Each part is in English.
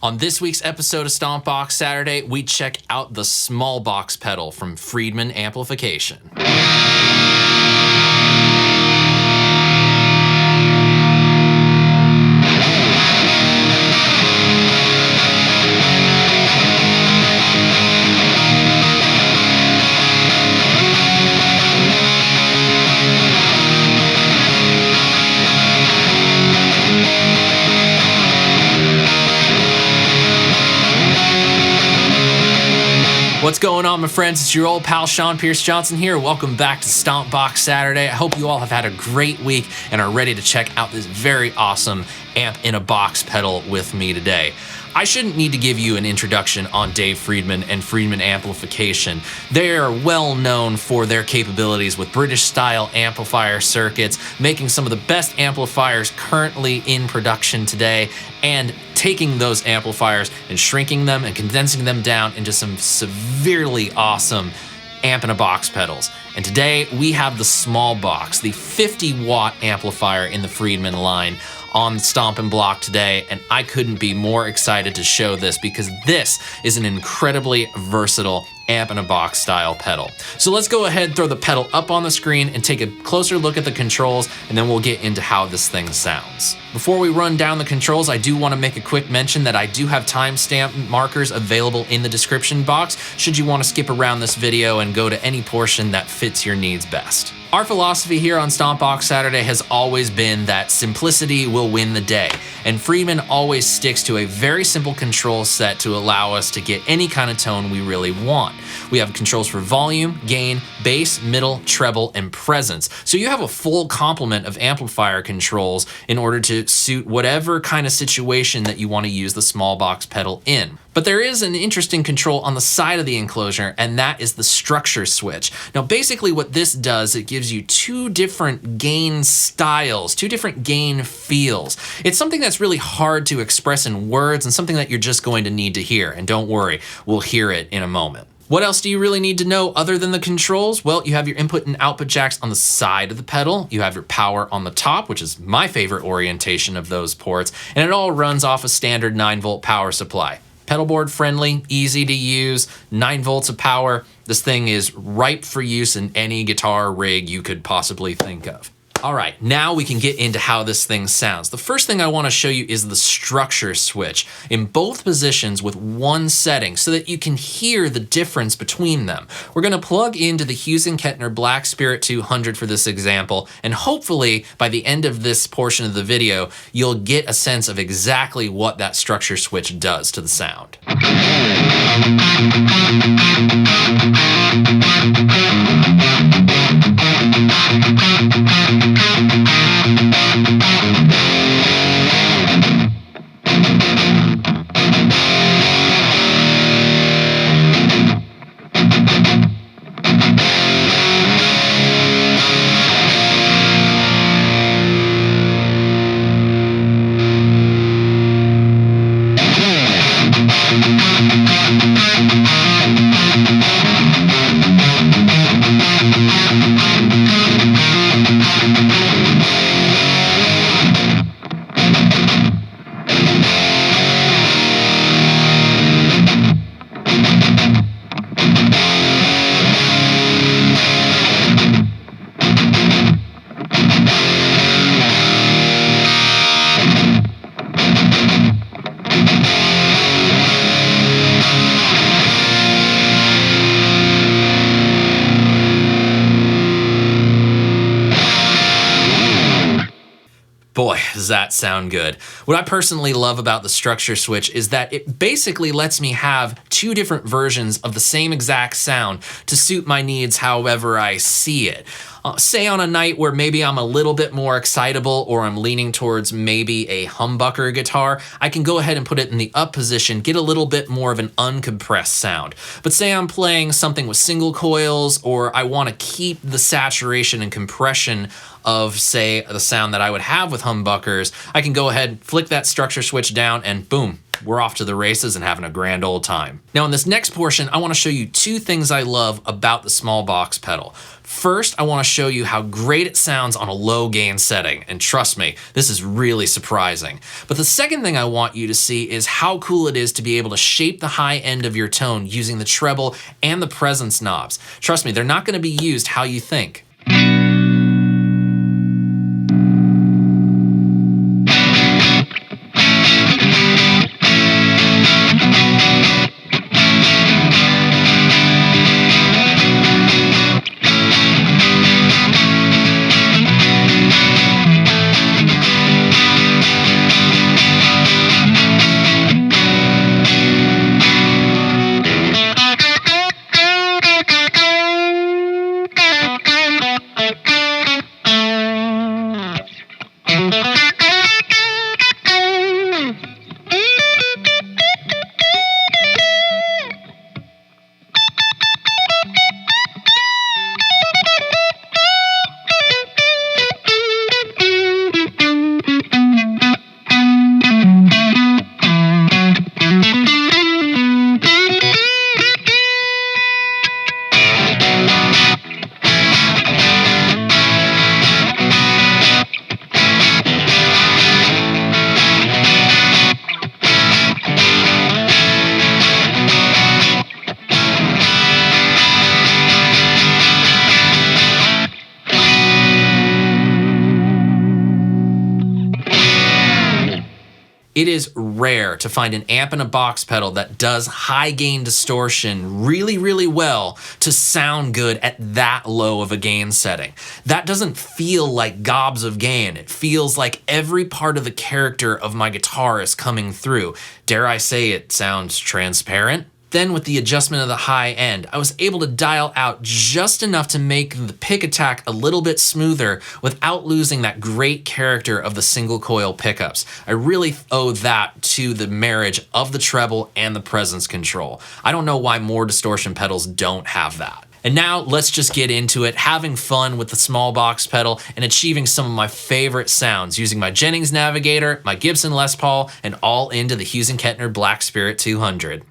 On this week's episode of Stompbox Saturday, we check out the Smallbox pedal from Friedman Amplification. What's going on, my friends? It's your old pal SeanPierceJohnson here. Welcome back to Stompbox Saturday. I hope you all have had a great week and are ready to check out this very awesome amp in a box pedal with me today. I shouldn't need to give you an introduction on Dave Friedman and Friedman Amplification. They are well known for their capabilities with British-style amplifier circuits, making some of the best amplifiers currently in production today, and taking those amplifiers and shrinking them and condensing them down into some severely awesome amp-in-a-box pedals. And today we have the Smallbox, the 50-watt amplifier in the Friedman line, on Stomp and Block today, and I couldn't be more excited to show this because this is an incredibly versatile amp-in-a-box style pedal. So let's go ahead, throw the pedal up on the screen and take a closer look at the controls, and then we'll get into how this thing sounds. Before we run down the controls, I do want to make a quick mention that I do have timestamp markers available in the description box should you want to skip around this video and go to any portion that fits your needs best. Our philosophy here on Stompbox Saturday has always been that simplicity will win the day, and Friedman always sticks to a very simple control set to allow us to get any kind of tone we really want. We have controls for volume, gain, bass, middle, treble, and presence. So you have a full complement of amplifier controls in order to suit whatever kind of situation that you want to use the Smallbox pedal in. But there is an interesting control on the side of the enclosure, and that is the structure switch. Now basically what this does, it gives you two different gain styles, two different gain feels. It's something that's really hard to express in words and something that you're just going to need to hear. And don't worry, we'll hear it in a moment. What else do you really need to know other than the controls? Well, you have your input and output jacks on the side of the pedal. You have your power on the top, which is my favorite orientation of those ports. And it all runs off a standard 9-volt power supply. Pedal board friendly, easy to use, 9 volts of power. This thing is ripe for use in any guitar rig you could possibly think of. All right, now we can get into how this thing sounds. The first thing I want to show you is the structure switch in both positions with one setting so that you can hear the difference between them. We're going to plug into the Hughes & Kettner Black Spirit 200 for this example, and hopefully by the end of this portion of the video, you'll get a sense of exactly what that structure switch does to the sound. Boy, does that sound good. What I personally love about the structure switch is that it basically lets me have two different versions of the same exact sound to suit my needs however I see it. Say on a night where maybe I'm a little bit more excitable or I'm leaning towards maybe a humbucker guitar, I can go ahead and put it in the up position, get a little bit more of an uncompressed sound. But say I'm playing something with single coils, or I want to keep the saturation and compression of, say, the sound that I would have with humbuckers, I can go ahead, flick that structure switch down, and boom, we're off to the races and having a grand old time. Now in this next portion, I want to show you two things I love about the Smallbox pedal. First, I want to show you how great it sounds on a low gain setting, and trust me, this is really surprising. But the second thing I want you to see is how cool it is to be able to shape the high end of your tone using the treble and the presence knobs. Trust me, they're not going to be used how you think. It is rare to find an amp in a box pedal that does high gain distortion really, really well to sound good at that low of a gain setting. That doesn't feel like gobs of gain. It feels like every part of the character of my guitar is coming through. Dare I say it sounds transparent? Then with the adjustment of the high end, I was able to dial out just enough to make the pick attack a little bit smoother without losing that great character of the single coil pickups. I really owe that to the marriage of the treble and the presence control. I don't know why more distortion pedals don't have that. And now let's just get into it, having fun with the Smallbox pedal and achieving some of my favorite sounds using my Jennings Navigator, my Gibson Les Paul, and all into the Hughes & Kettner Black Spirit 200.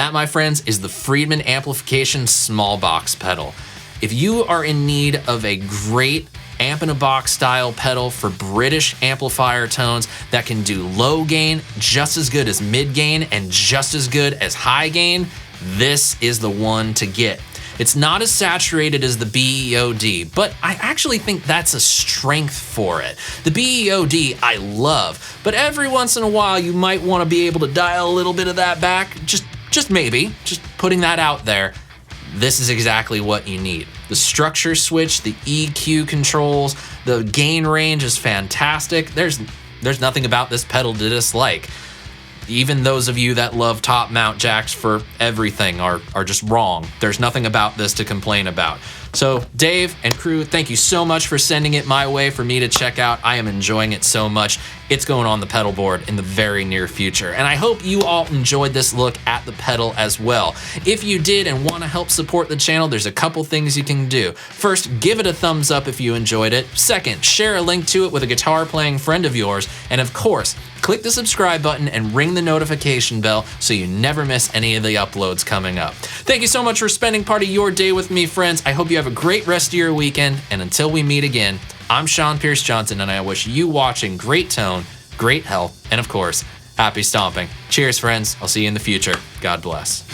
that, my friends, is the Friedman Amplification Smallbox pedal. If you are in need of a great amp-in-a-box style pedal for British amplifier tones that can do low gain just as good as mid gain and just as good as high gain, this is the one to get. It's not as saturated as the BEOD, but I actually think that's a strength for it. The BEOD I love, but every once in a while you might want to be able to dial a little bit of that back, just maybe, just putting that out there. This is exactly what you need. The structure switch, the EQ controls, the gain range is fantastic. There's nothing about this pedal to dislike. Even those of you that love top mount jacks for everything are just wrong. There's nothing about this to complain about. So Dave and crew, thank you so much for sending it my way for me to check out. I am enjoying it so much. It's going on the pedal board in the very near future. And I hope you all enjoyed this look at the pedal as well. If you did and want to help support the channel, there's a couple things you can do. First, give it a thumbs up if you enjoyed it. Second, share a link to it with a guitar playing friend of yours. And of course, click the subscribe button and ring the notification bell so you never miss any of the uploads coming up. Thank you so much for spending part of your day with me, friends. I hope you have a great rest of your weekend. And until we meet again, I'm SeanPierceJohnson, and I wish you watching great tone, great health, and of course, happy stomping. Cheers, friends. I'll see you in the future. God bless.